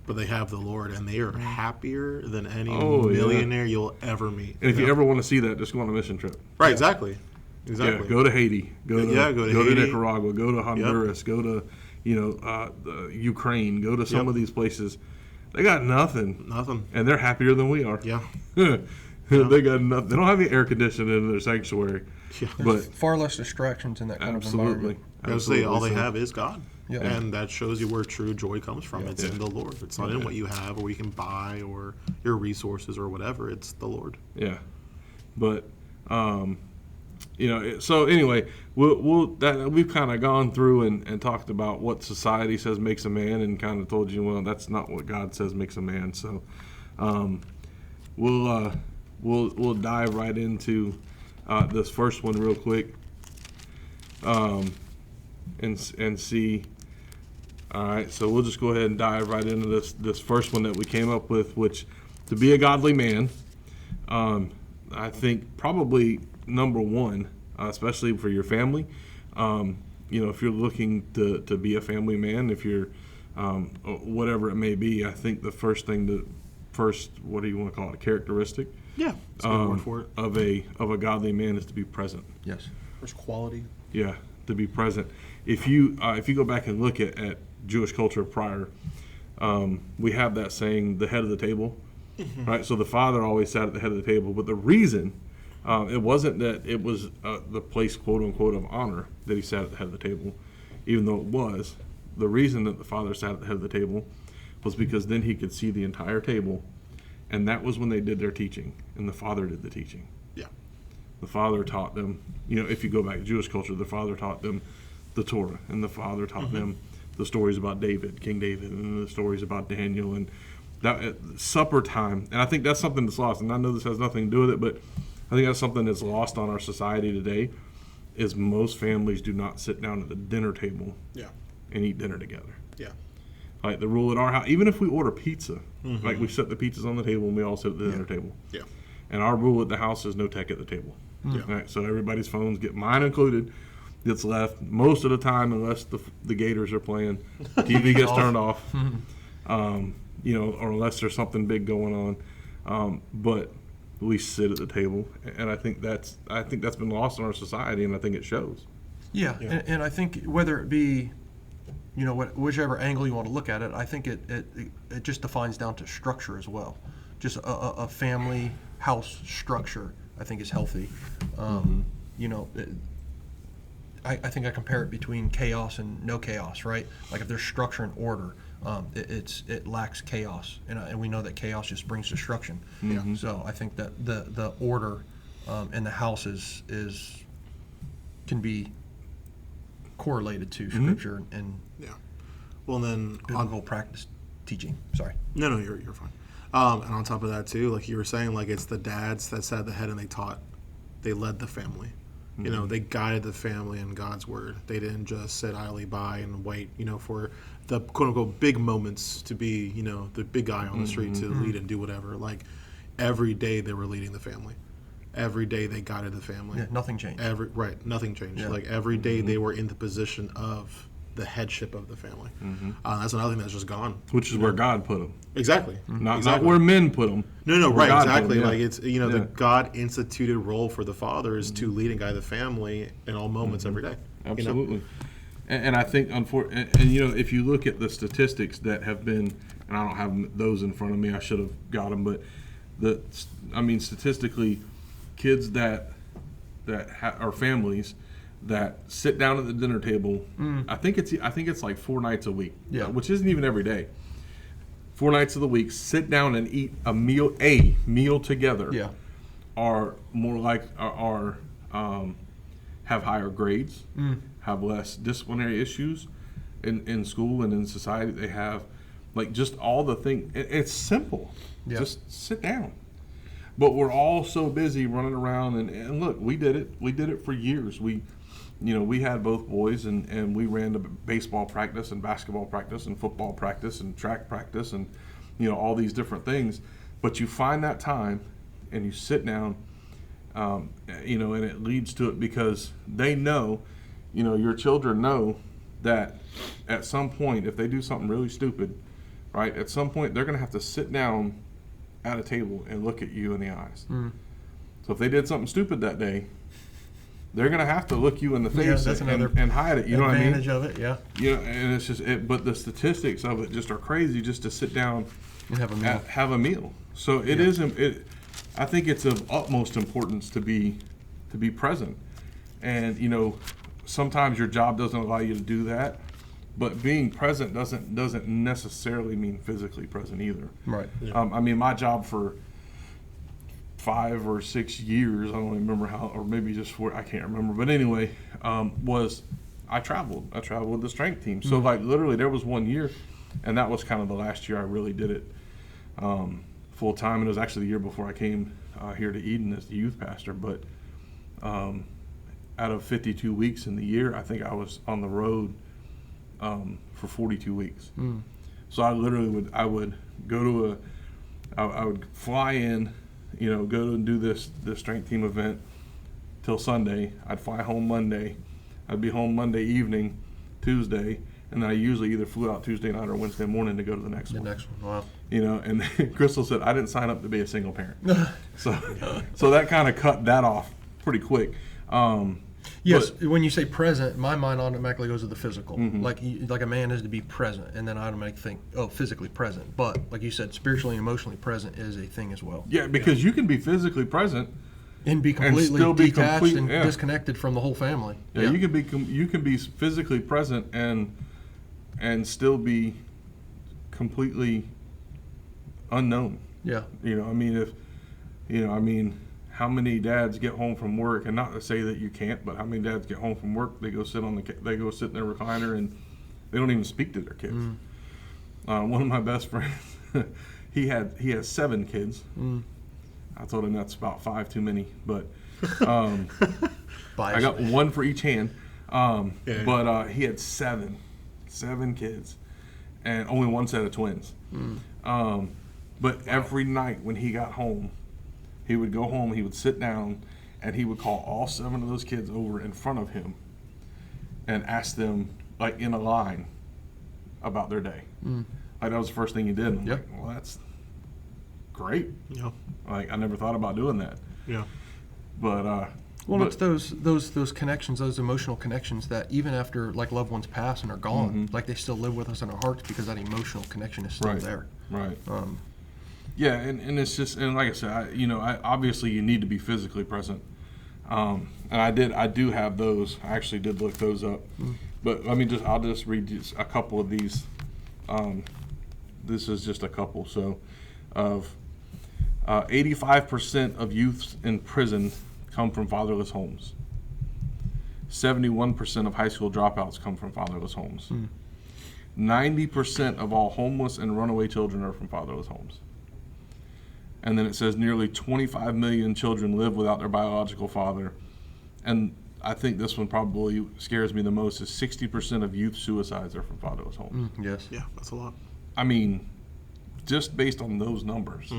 but they have the Lord, and they are happier than any millionaire you'll ever meet. And if you ever want to see that, just go on a mission trip. Right. Yeah. Exactly. Yeah. Go to Haiti. Go to Nicaragua. Go to Honduras. Yep. Go to the Ukraine. Go to some of these places. They got nothing. And they're happier than we are. Yeah. They got nothing. They don't have the air conditioning in their sanctuary. Yeah. But far less distractions in that kind of environment. Absolutely. All they have is God. Yeah. And that shows you where true joy comes from. It's in the Lord. It's not in what you have or what you can buy or your resources or whatever. It's the Lord. Yeah. But, so anyway, we've kind of gone through and talked about what society says makes a man, and kind of told you, well, that's not what God says makes a man. So we'll dive right into this first one real quick, and see. All right, so we'll just go ahead and dive right into this first one that we came up with, which, to be a godly man, I think probably number one, especially for your family. If you're looking to be a family man, if you're whatever it may be, I think the first, what do you want to call it, a characteristic? Yeah, that's a good word for it. Of a godly man is to be present. Yes. First quality. Yeah, to be present. If you go back and look at Jewish culture prior, we have that saying, the head of the table, right? So the father always sat at the head of the table, but the reason it wasn't that it was the place, quote unquote, of honor that he sat at the head of the table, even though it was. The reason that the father sat at the head of the table was because then he could see the entire table, and that was when they did their teaching, and the father did the teaching. Yeah. The father taught them, if you go back to Jewish culture, the father taught them the Torah, and the father taught them the stories about David, King David, and the stories about Daniel, and that supper time. And I think that's something that's lost, and I know this has nothing to do with it, but I think that's something that's lost on our society today, is most families do not sit down at the dinner table and eat dinner together. Yeah. Like the rule at our house, even if we order pizza, like we set the pizzas on the table and we all sit at the dinner table. Yeah. And our rule at the house is no tech at the table. Yeah. Right? So everybody's phones, mine included, gets left most of the time, unless the Gators are playing. TV gets turned off, or unless there's something big going on. But we sit at the table, and I think that's been lost in our society, and I think it shows. Yeah. And I think whether it be whichever angle you want to look at it, I think it just defines down to structure as well. Just a family house structure, I think, is healthy. I think I compare it between chaos and no chaos, right? Like if there's structure and order, it lacks chaos, and we know that chaos just brings destruction. Mm-hmm. So I think that the order in the house can be correlated to Scripture and Well, then biblical practice teaching. Sorry. No, you're fine. And on top of that too, like you were saying, like it's the dads that sat at the head and they led the family. Mm-hmm. They guided the family in God's word. They didn't just sit idly by and wait, for the quote unquote big moments to be, the big guy on the street to lead and do whatever. Like every day they were leading the family. Every day they guided the family. Yeah, nothing changed. Nothing changed. Yeah. Like every day they were in the position of the headship of the family. That's another thing that's just gone. Which is where God put them. Exactly. Not where men put them. No, right, God exactly. put 'em, Like it's the God instituted role for the father is to lead and guide the family in all moments every day. Absolutely. And I think, if you look at the statistics that have been, and I don't have those in front of me, I should have got them, but statistically, kids that are families that sit down at the dinner table, I think it's like 4 nights a week, which isn't even every day. 4 nights of the week, sit down and eat a meal together. Are more like have higher grades, have less disciplinary issues in school and in society. They have like just all the things. It's simple. Just sit down. But we're all so busy running around and look, we did it for years. We had both boys and we ran to baseball practice and basketball practice and football practice and track practice and all these different things. But you find that time and you sit down, and it leads to it because they know, your children know that at some point, if they do something really stupid, right, at some point they're going to have to sit down at a table and look at you in the eyes. So if they did something stupid that day, they're going to have to look you in the face and hide it. You know what I mean? Advantage of it, yeah. And it's just but the statistics of it just are crazy. Just to sit down and have a meal. So it is. I think it's of utmost importance to be present. And sometimes your job doesn't allow you to do that. But being present doesn't necessarily mean physically present either. Right. Yeah. My job for 5 or 6 years, I don't remember how, or maybe just 4, I can't remember. But anyway, was I traveled. I traveled with the strength team. So like literally there was 1 year, and that was kind of the last year I really did it full time. And it was actually the year before I came here to Eden as the youth pastor. But out of 52 weeks in the year, I think I was on the road for 42 weeks. So I literally would go to I would fly in, go and do this strength team event till Sunday. I'd fly home Monday. I'd be home Monday evening, Tuesday, and then I usually either flew out Tuesday night or Wednesday morning to go to the next one. Wow. And Crystal said I didn't sign up to be a single parent. so that kind of cut that off pretty quick. Yes, when you say present, my mind automatically goes to the physical. Like a man is to be present, and then I automatically think, physically present. But like you said, spiritually and emotionally present is a thing as well. Yeah, because you can be physically present and be completely and detached and disconnected from the whole family. Yeah, you can be physically present and still be completely unknown. Yeah. How many dads get home from work, and not to say that you can't, but how many dads get home from work, they go sit in their recliner and they don't even speak to their kids. One of my best friends, he has 7 kids. I told him that's about 5 too many, but I got 1 for each hand. But he had 7 kids and only 1 set of twins. But every night when he got home, he would go home, he would sit down, and he would call all 7 of those kids over in front of him and ask them, like in a line, about their day. Like that was the first thing he did. And I'm like, well, that's great. Yeah. Like I never thought about doing that. Yeah. But Well, it's those connections, those emotional connections that even after like loved ones pass and are gone, like they still live with us in our hearts because that emotional connection is still there. Right. Yeah, and it's just, and like I said, I obviously you need to be physically present. And I do have those. I actually did look those up. But I'll just read just a couple of these. This is just a couple. So, of 85% of youths in prison come from fatherless homes. 71% of high school dropouts come from fatherless homes. 90% of all homeless and runaway children are from fatherless homes. And then it says nearly 25 million children live without their biological father. And I think this one probably scares me the most is 60% of youth suicides are from fatherless homes. Yes. Yeah, that's a lot. I mean, just based on those numbers,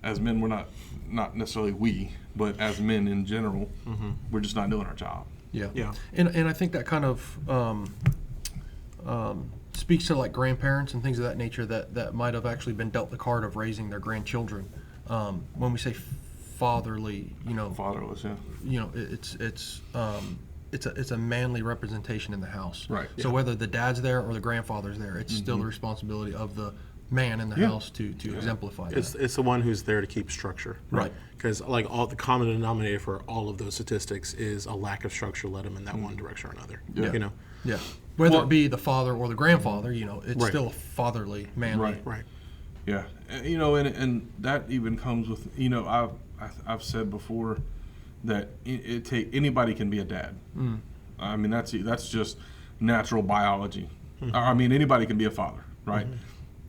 as men, we're not necessarily we, but as men in general, we're just not doing our job. Yeah. Yeah. And I think that kind of speaks to like grandparents and things of that nature that might have actually been dealt the card of raising their grandchildren. When we say fatherly, Fatherless, yeah. It's a manly representation in the house. Right. So whether the dad's there or the grandfather's there, it's still the responsibility of the man in the house to exemplify that. It's the one who's there to keep structure. Right. Because like all the common denominator for all of those statistics is a lack of structure led them in that one direction or another. Yeah. Yeah. Whether it be the father or the grandfather, it's still fatherly, manly. Right. Yeah, and that even comes with, I've said before that anybody can be a dad. I mean, that's just natural biology. I mean, anybody can be a father, right?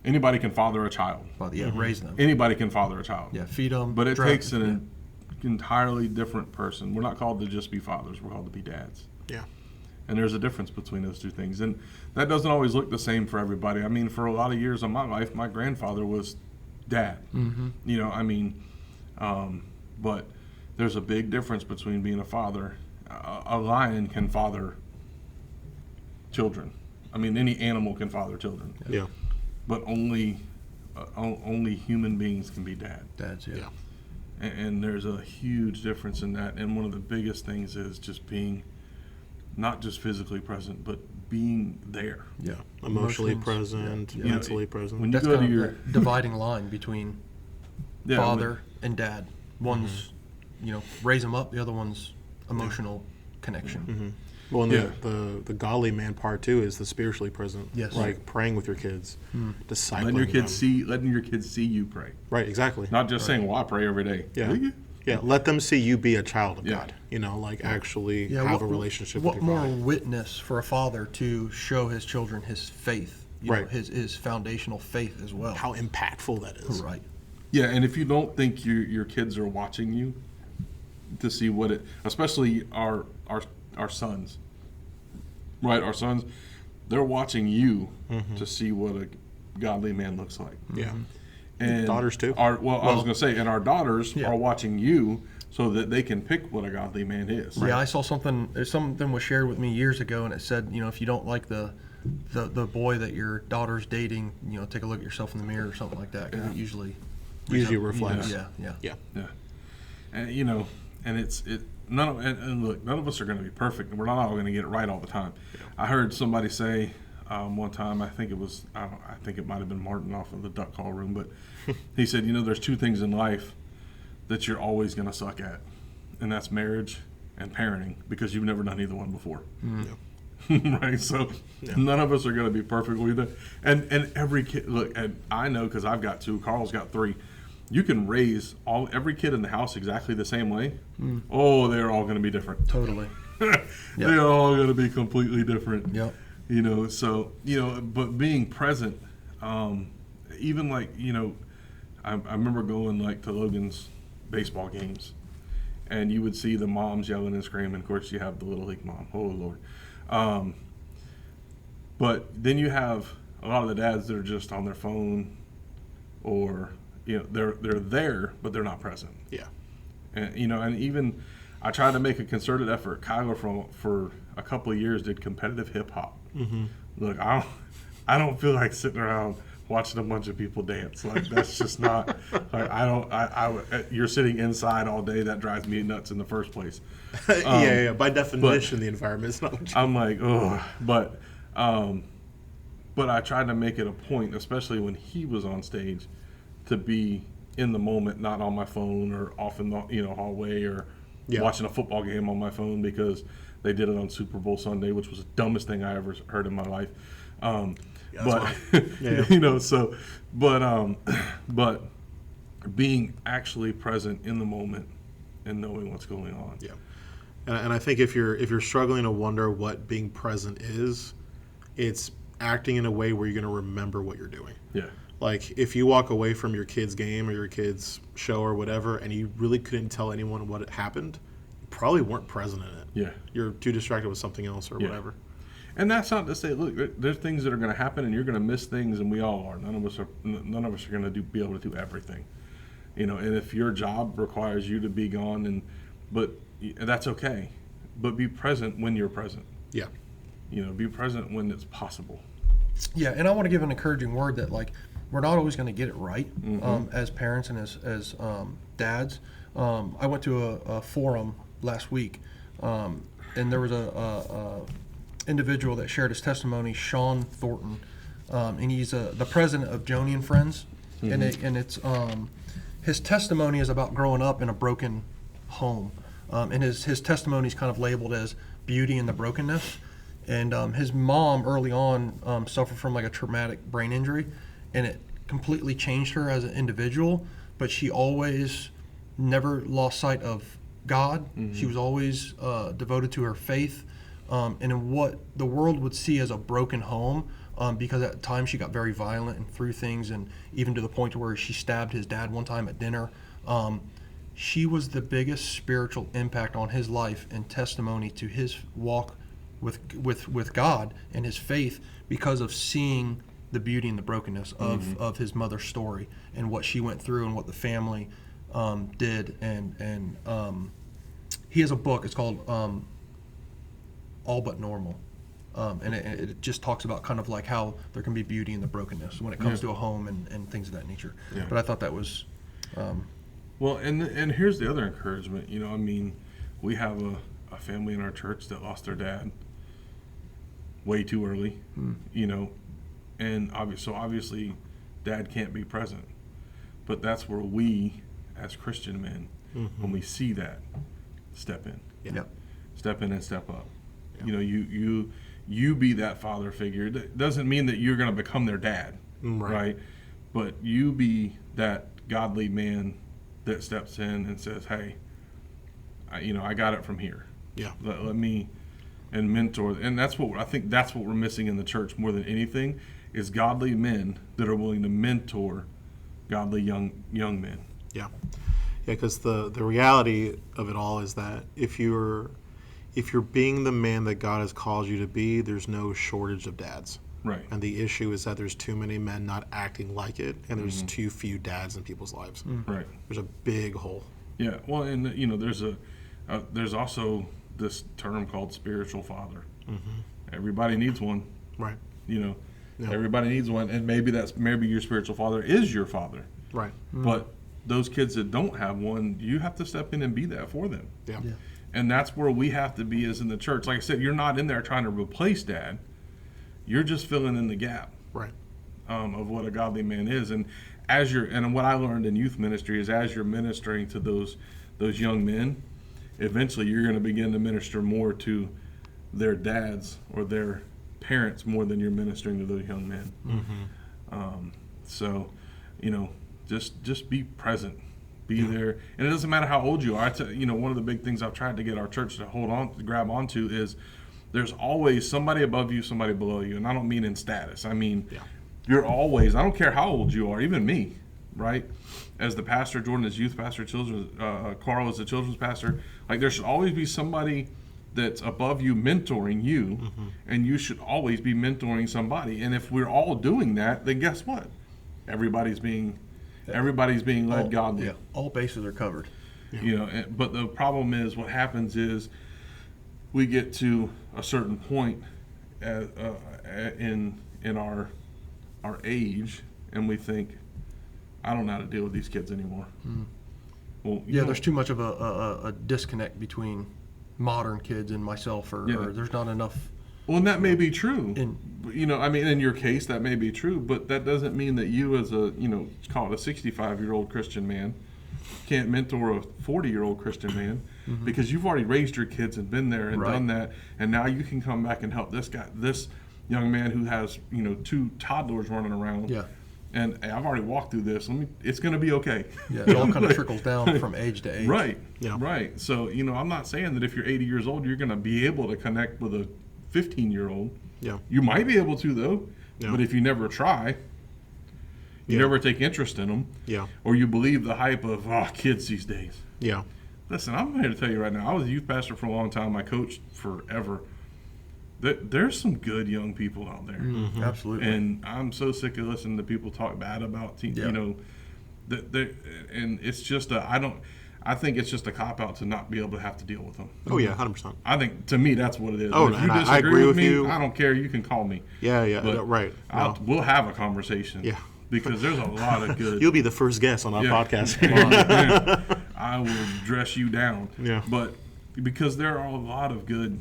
Anybody can father a child. Well, raise them. Anybody can father a child. Yeah, feed them. But it takes an entirely different person. We're not called to just be fathers. We're called to be dads. Yeah. And there's a difference between those two things. And that doesn't always look the same for everybody. I mean, for a lot of years of my life, my grandfather was dad. But there's a big difference between being a father. A lion can father children. I mean, any animal can father children. Yeah. But only human beings can be dads. Yeah. And there's a huge difference in that. And one of the biggest things is just being not just physically present, but being there. Yeah. Emotionally present, mentally present. When you That's go kind to of your the dividing line between father and dad. One's, raise them up. The other one's emotional connection. Well, and the godly man part too is the spiritually present. Yes. Like praying with your kids, discipling letting your kids see you pray. Right. Exactly. Not just saying, "Well, I pray every day." Yeah. Do you? Yeah, let them see you be a child of God. Actually have a relationship with What your more God. witness for a father to show his children his faith, Right. his foundational faith as well. How impactful that is. Right. Yeah, and if you don't think your kids are watching you to see especially our sons, right? Our sons, they're watching you to see what a godly man looks like. Yeah. And daughters too. I was going to say, and our daughters are watching you so that they can pick what a godly man is. Yeah, I saw something was shared with me years ago, and it said, if you don't like the boy that your daughter's dating, take a look at yourself in the mirror or something like that, because it usually reflects. Yeah. And and and look, none of us are going to be perfect, and we're not all going to get it right all the time. Yeah. I heard somebody say one time, I think it might have been Martin off of the Duck Call Room, but he said, there's two things in life that you're always going to suck at, and that's marriage and parenting, because you've never done either one before. Right? So none of us are going to be perfect with it. And every kid, look, and I know because I've got two, Karl's got three. You can raise every kid in the house exactly the same way. Oh, they're all going to be different. Totally. They're all going to be completely different. Yep. But being present, even like, I remember going like to Logan's baseball games, and you would see the moms yelling and screaming. Of course, you have the little league mom. Oh Lord. But then you have a lot of the dads that are just on their phone, or they're there but they're not present. Yeah. And and even I tried to make a concerted effort. Kyler for a couple of years did competitive hip hop. Look, I don't feel like sitting around watching a bunch of people dance. Like, that's just not, like, you're sitting inside all day. That drives me nuts in the first place. Yeah. By definition, the environment is not what you I'm like, oh, but I tried to make it a point, especially when he was on stage, to be in the moment, not on my phone or off in the hallway or watching a football game on my phone, because they did it on Super Bowl Sunday, which was the dumbest thing I ever heard in my life. But being actually present in the moment and knowing what's going on. Yeah. And I think if you're struggling to wonder what being present is, it's acting in a way where you're going to remember what you're doing. Yeah. Like, if you walk away from your kid's game or your kid's show or whatever, and you really couldn't tell anyone what had happened, you probably weren't present in it. Yeah. You're too distracted with something else or whatever. And that's not to say, look, there's things that are going to happen, and you're going to miss things, and we all are. None of us are going to be able to do everything, And if your job requires you to be gone, but that's okay. But be present when you're present. Yeah. Be present when it's possible. Yeah, and I want to give an encouraging word that, like, we're not always going to get it right as parents and as dads. I went to a forum last week, and there was a individual that shared his testimony, Sean Thornton, and he's the president of Joni and Friends, and it's his testimony is about growing up in a broken home, and his testimony is kind of labeled as beauty in the brokenness. And his mom early on suffered from like a traumatic brain injury, and it completely changed her as an individual, but she always never lost sight of God. She was always devoted to her faith, and in what the world would see as a broken home, because at times she got very violent and threw things, and even to the point where she stabbed his dad one time at dinner. She was the biggest spiritual impact on his life and testimony to his walk with God and his faith, because of seeing the beauty and the brokenness of his mother's story and what she went through and what the family did. And he has a book. It's called All But Normal. And it just talks about kind of like how there can be beauty in the brokenness when it comes to a home and things of that nature. Yeah. But I thought that was... Well, and here's the other encouragement. We have a family in our church that lost their dad way too early, and obviously dad can't be present, but that's where we as Christian men, when we see that, step in. Step in and step up. You be that father figure. That doesn't mean that you're going to become their dad, right? But you be that godly man that steps in and says, hey, I got it from here. Yeah. Let me, and mentor. And that's what I think that's what we're missing in the church more than anything, is godly men that are willing to mentor godly young men. Yeah. Because the reality of it all is that if you're being the man that God has called you to be, there's no shortage of dads. Right. And the issue is that there's too many men not acting like it, and there's too few dads in people's lives. Right. There's a big hole. Yeah. Well, and there's also this term called spiritual father. Everybody needs one. Right. Everybody needs one, and maybe your spiritual father is your father. Right. But those kids that don't have one, you have to step in and be that for them. Yeah. And that's where we have to be as in the church. Like I said, you're not in there trying to replace dad. You're just filling in the gap. Right. Of what a godly man is. And what I learned in youth ministry is, as you're ministering to those young men, eventually you're going to begin to minister more to their dads or their parents more than you're ministering to those young men. So, just be present, be there, and it doesn't matter how old you are. One of the big things I've tried to get our church to grab onto is there's always somebody above you, somebody below you, and I don't mean in status. I mean, you're always. I don't care how old you are, even me, right? As the pastor, Jordan is youth pastor, Karl is the children's pastor. Like, there should always be somebody that's above you mentoring you, and you should always be mentoring somebody. And if we're all doing that, then guess what? Everybody's being led godly. Yeah, all bases are covered. But the problem is, what happens is we get to a certain point in our age and we think, I don't know how to deal with these kids anymore. Well, there's too much of a disconnect between modern kids and myself, or there's not enough. Well, and that may be true. In your case, that may be true, but that doesn't mean that you as a, call it a 65-year-old Christian man, can't mentor a 40-year-old Christian man, because you've already raised your kids and been there and done that, and now you can come back and help this young man who has, 2 toddlers running around. Yeah. And hey, I've already walked through this. It's going to be okay. Yeah, it all kind of trickles down from age to age. Right. Yeah. Right. So, I'm not saying that if you're 80 years old, you're going to be able to connect with a 15-year-old. Yeah. You might be able to, though. Yeah. But if you never try, you never take interest in them. Yeah. Or you believe the hype of, kids these days. Yeah. Listen, I'm here to tell you right now, I was a youth pastor for a long time. I coached forever. There's some good young people out there. Mm-hmm. Absolutely. And I'm so sick of listening to people talk bad about teens, and it's just I think it's just a cop-out to not be able to have to deal with them. Oh, yeah, 100%. I think, to me, that's what it is. Oh, if you and disagree I agree with me, you. I don't care. You can call me. Yeah, But right. No. We'll have a conversation. Yeah. Because there's a lot of good. You'll be the first guest on our podcast. I will dress you down. Yeah. But because there are a lot of good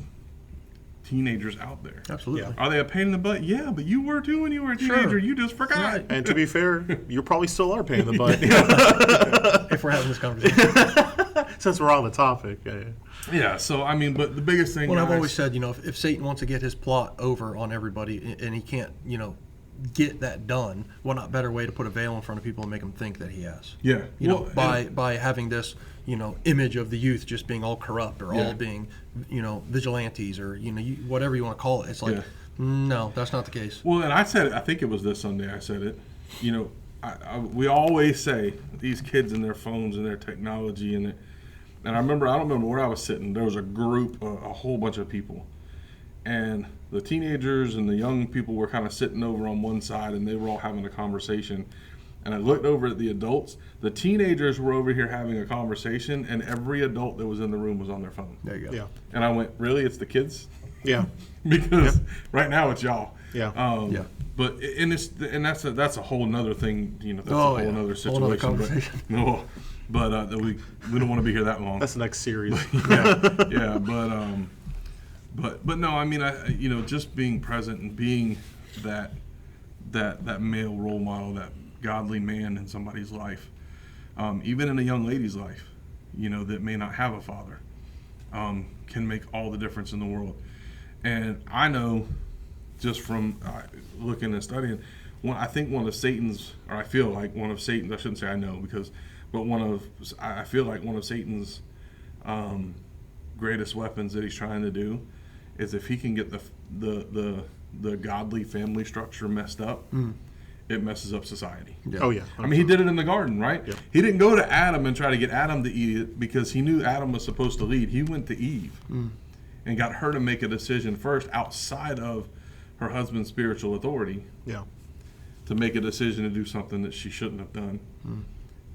teenagers out there. Absolutely. Are they a pain in the butt? Yeah, but you were too when you were a teenager. Sure. You just forgot. Right. And to be fair, you probably still are paying the butt. If we're having this conversation. Since we're on the topic. Yeah, so, but the biggest thing... Well, I've always said, if Satan wants to get his plot over on everybody and he can't, get that done, what not better way to put a veil in front of people and make them think that he has? Yeah. By having this, image of the youth just being all corrupt or all being, vigilantes or, whatever you want to call it. It's like, no, that's not the case. Well, and I said it, I think it was this Sunday I said it, we always say these kids and their phones and their technology and I don't remember where I was sitting. There was a group, a whole bunch of people, and the teenagers and the young people were kind of sitting over on one side, and they were all having a conversation. And I looked over at the adults. The teenagers were over here having a conversation, and every adult that was in the room was on their phone. There you go. Yeah. And I went, really? It's the kids? Yeah. Because right now it's y'all. Yeah. But that's a whole nother thing. That's a whole nother situation. Whole nother conversation. But we don't want to be here that long. That's the next series. yeah. But no. Just being present and being that male role model, that godly man in somebody's life, even in a young lady's life, that may not have a father, can make all the difference in the world. And I know, just from looking and studying, I feel like one of Satan's, I shouldn't say I know, I feel like one of Satan's greatest weapons that he's trying to do is if he can get the godly family structure messed up, it messes up society. Yeah. Oh, yeah. He did it in the garden, right? Yeah. He didn't go to Adam and try to get Adam to eat it because he knew Adam was supposed to lead. He went to Eve and got her to make a decision first outside of her husband's spiritual authority. Yeah. To make a decision to do something that she shouldn't have done.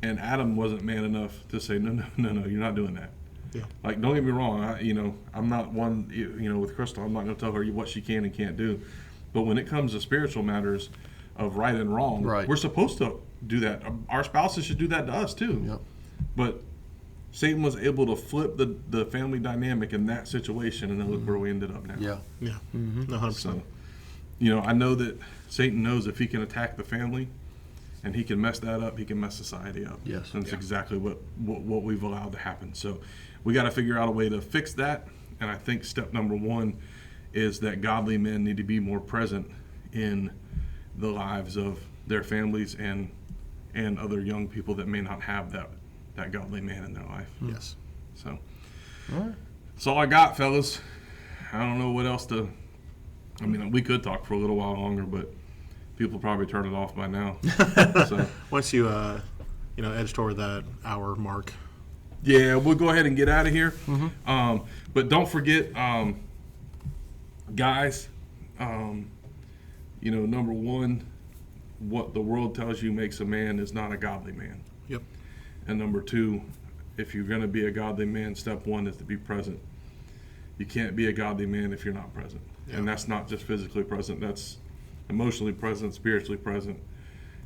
And Adam wasn't man enough to say, no, you're not doing that. Yeah. Like, don't get me wrong, I'm not one, with Crystal, I'm not going to tell her what she can and can't do. But when it comes to spiritual matters of right and wrong, we're supposed to do that. Our spouses should do that to us too. Yep. But Satan was able to flip the family dynamic in that situation, and then look where we ended up now. Yeah. Yeah. 100%. So, I know that Satan knows if he can attack the family and he can mess that up, he can mess society up. Yes. And that's exactly what we've allowed to happen. So we got to figure out a way to fix that. And I think step number one is that godly men need to be more present in the lives of their families and other young people that may not have that godly man in their life. Yes. So All right. that's all I got, fellas. I don't know what else to... we could talk for a little while longer, but people probably turn it off by now. So Once you, edge toward that hour mark. yeah, we'll go ahead and get out of here. But don't forget, guys, number one, what the world tells you makes a man is not a godly man. Yep. And number two, if you're going to be a godly man, step one is to be present. You can't be a godly man if you're not present. Yeah. And that's not just physically present, that's emotionally present, spiritually present,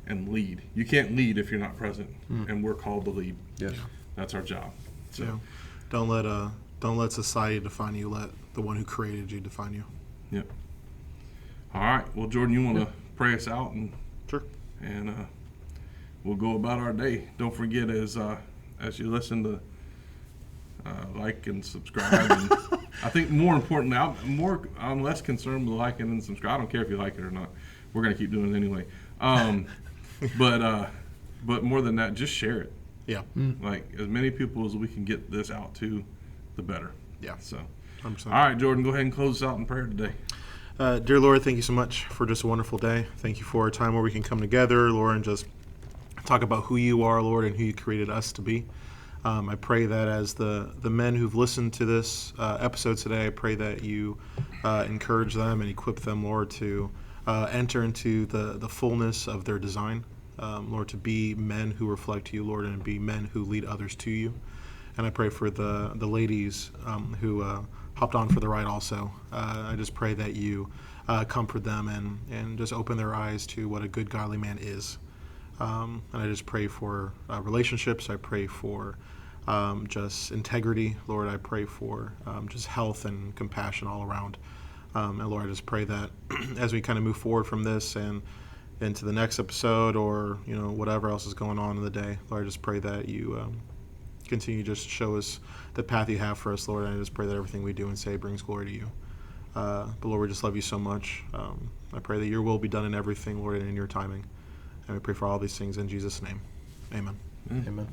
and lead. You can't lead if you're not present, and we're called to lead. Yes. That's our job. So, Yeah. Don't let society define you. Let the one who created you define you. Yep. All right. Well, Jordan, you want to pray us out, and Sure. we'll go about our day. Don't forget, as you listen to like and subscribe. And I think more importantly, I'm less concerned with liking and subscribe. I don't care if you like it or not. We're gonna keep doing it anyway. But more than that, just share it. Yeah. Like as many people as we can get this out to, the better. Yeah. So, 100%. all right, Jordan, go ahead and close us out in prayer today. Dear Lord, thank you so much for just a wonderful day. Thank you for a time where we can come together, Lord, and just talk about who you are, Lord, and who you created us to be. I pray that as the men who've listened to this episode today, I pray that you encourage them and equip them, Lord, to enter into the fullness of their design, Lord, to be men who reflect you, Lord, and be men who lead others to you. And I pray for the ladies who hopped on for the ride also. I just pray that you comfort them and just open their eyes to what a good, godly man is. And I just pray for relationships. I pray for just integrity. Lord, I pray for just health and compassion all around. And Lord, I just pray that as we kind of move forward from this and into the next episode or, whatever else is going on in the day, Lord, I just pray that you continue to just show us the path you have for us, Lord. And I just pray that everything we do and say brings glory to you. But Lord, we just love you so much. I pray that your will be done in everything, Lord, and in your timing. And we pray for all these things in Jesus' name. Amen. Amen.